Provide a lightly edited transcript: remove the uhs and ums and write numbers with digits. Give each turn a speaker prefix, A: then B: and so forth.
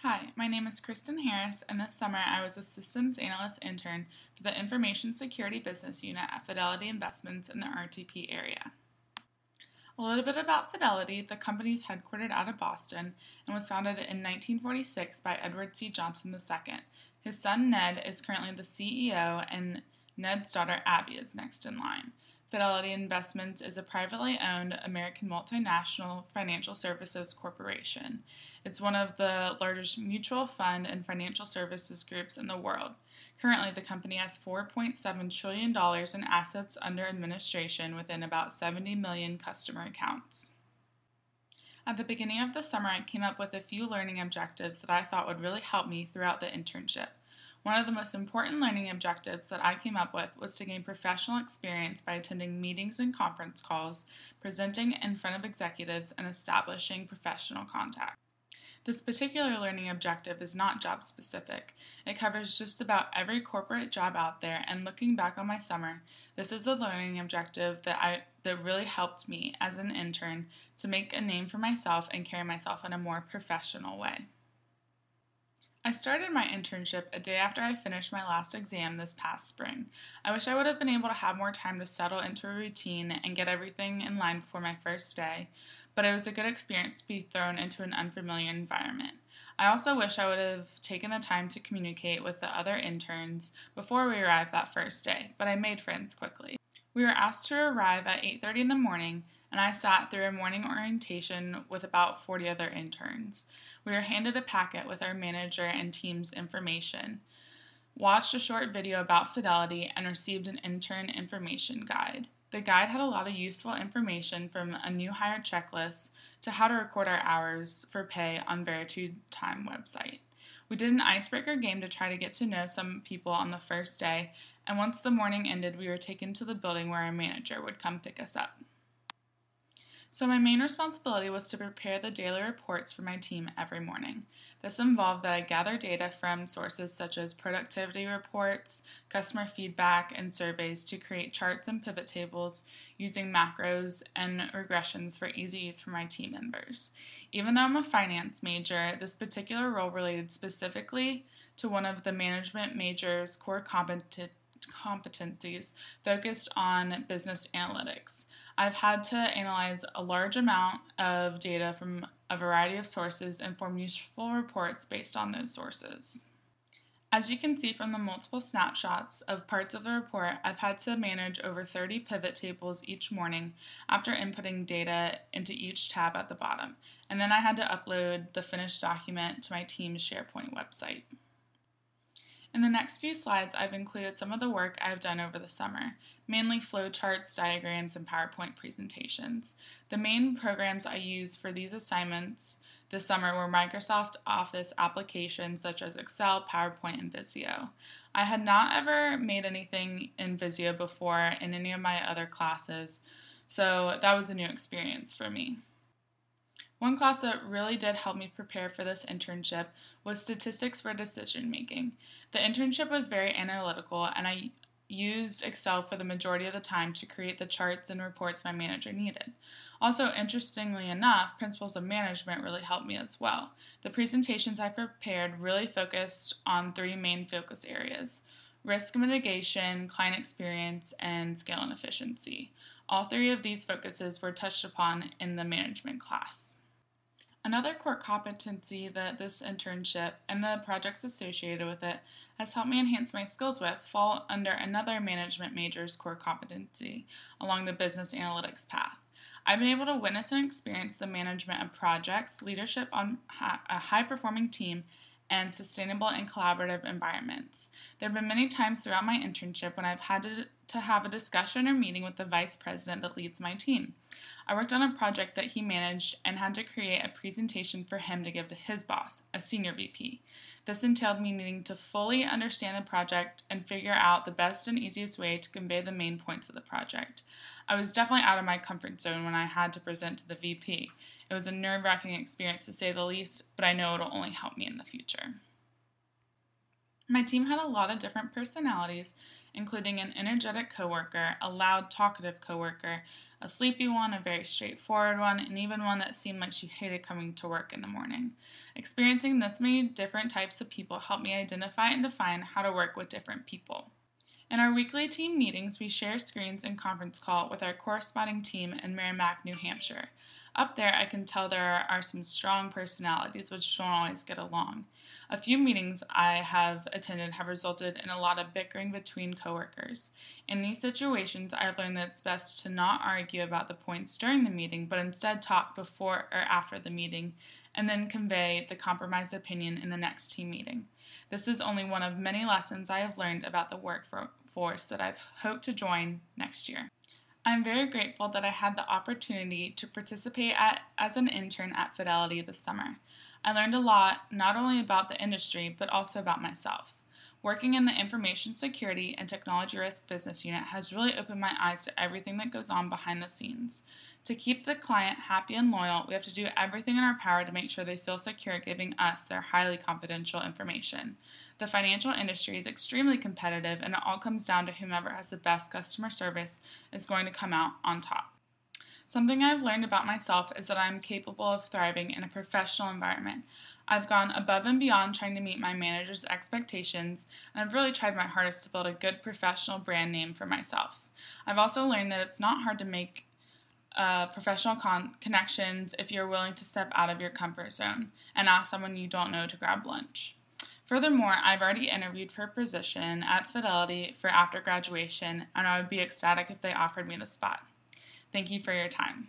A: Hi, my name is Kristen Harris, and this summer I was a Systems Analyst Intern for the Information Security Business Unit at Fidelity Investments in the RTP area. A little bit about Fidelity. The company is headquartered out of Boston and was founded in 1946 by Edward C. Johnson II. His son Ned is currently the CEO, and Ned's daughter Abby is next in line. Fidelity Investments is a privately owned American multinational financial services corporation. It's one of the largest mutual fund and financial services groups in the world. Currently, the company has $4.7 trillion in assets under administration within about 70 million customer accounts. At the beginning of the summer, I came up with a few learning objectives that I thought would really help me throughout the internship. One of the most important learning objectives that I came up with was to gain professional experience by attending meetings and conference calls, presenting in front of executives, and establishing professional contact. This particular learning objective is not job specific. It covers just about every corporate job out there, and looking back on my summer, this is the learning objective that really helped me as an intern to make a name for myself and carry myself in a more professional way. I started my internship a day after I finished my last exam this past spring. I wish I would have been able to have more time to settle into a routine and get everything in line before my first day, but it was a good experience to be thrown into an unfamiliar environment. I also wish I would have taken the time to communicate with the other interns before we arrived that first day, but I made friends quickly. We were asked to arrive at 8:30 in the morning, and I sat through a morning orientation with about 40 other interns. We were handed a packet with our manager and team's information, watched a short video about Fidelity, and received an intern information guide. The guide had a lot of useful information, from a new hire checklist to how to record our hours for pay on Veritude Time website. We did an icebreaker game to try to get to know some people on the first day, and once the morning ended, we were taken to the building where our manager would come pick us up. So my main responsibility was to prepare the daily reports for my team every morning. This involved that I gather data from sources such as productivity reports, customer feedback, and surveys to create charts and pivot tables using macros and regressions for easy use for my team members. Even though I'm a finance major, this particular role related specifically to one of the management major's core competencies focused on business analytics. I've had to analyze a large amount of data from a variety of sources and form useful reports based on those sources. As you can see from the multiple snapshots of parts of the report, I've had to manage over 30 pivot tables each morning after inputting data into each tab at the bottom, and then I had to upload the finished document to my team's SharePoint website. In the next few slides, I've included some of the work I've done over the summer, mainly flowcharts, diagrams, and PowerPoint presentations. The main programs I used for these assignments this summer were Microsoft Office applications such as Excel, PowerPoint, and Visio. I had not ever made anything in Visio before in any of my other classes, so that was a new experience for me. One class that really did help me prepare for this internship was Statistics for Decision Making. The internship was very analytical, and I used Excel for the majority of the time to create the charts and reports my manager needed. Also, interestingly enough, Principles of Management really helped me as well. The presentations I prepared really focused on three main focus areas: risk mitigation, client experience, and scale and efficiency. All three of these focuses were touched upon in the management class. Another core competency that this internship and the projects associated with it has helped me enhance my skills with fall under another management major's core competency along the business analytics path. I've been able to witness and experience the management of projects, leadership on a high-performing team, and sustainable and collaborative environments. There have been many times throughout my internship when I've had to have a discussion or meeting with the vice president that leads my team. I worked on a project that he managed and had to create a presentation for him to give to his boss, a senior VP. This entailed me needing to fully understand the project and figure out the best and easiest way to convey the main points of the project. I was definitely out of my comfort zone when I had to present to the VP. It was a nerve-wracking experience to say the least, but I know it'll only help me in the future. My team had a lot of different personalities, including an energetic coworker, a loud, talkative coworker, a sleepy one, a very straightforward one, and even one that seemed like she hated coming to work in the morning. Experiencing this many different types of people helped me identify and define how to work with different people. In our weekly team meetings, we share screens and conference call with our corresponding team in Merrimack, New Hampshire. Up there, I can tell there are some strong personalities which don't always get along. A few meetings I have attended have resulted in a lot of bickering between coworkers. In these situations, I've learned that it's best to not argue about the points during the meeting, but instead talk before or after the meeting, and then convey the compromised opinion in the next team meeting. This is only one of many lessons I have learned about the workforce that I've hoped to join next year. I'm very grateful that I had the opportunity to participate as an intern at Fidelity this summer. I learned a lot, not only about the industry, but also about myself. Working in the Information Security and Technology Risk Business Unit has really opened my eyes to everything that goes on behind the scenes. To keep the client happy and loyal, we have to do everything in our power to make sure they feel secure giving us their highly confidential information. The financial industry is extremely competitive, and it all comes down to whomever has the best customer service is going to come out on top. Something I've learned about myself is that I'm capable of thriving in a professional environment. I've gone above and beyond trying to meet my manager's expectations, and I've really tried my hardest to build a good professional brand name for myself. I've also learned that it's not hard to make professional connections if you're willing to step out of your comfort zone and ask someone you don't know to grab lunch. Furthermore, I've already interviewed for a position at Fidelity for after graduation, and I would be ecstatic if they offered me the spot. Thank you for your time.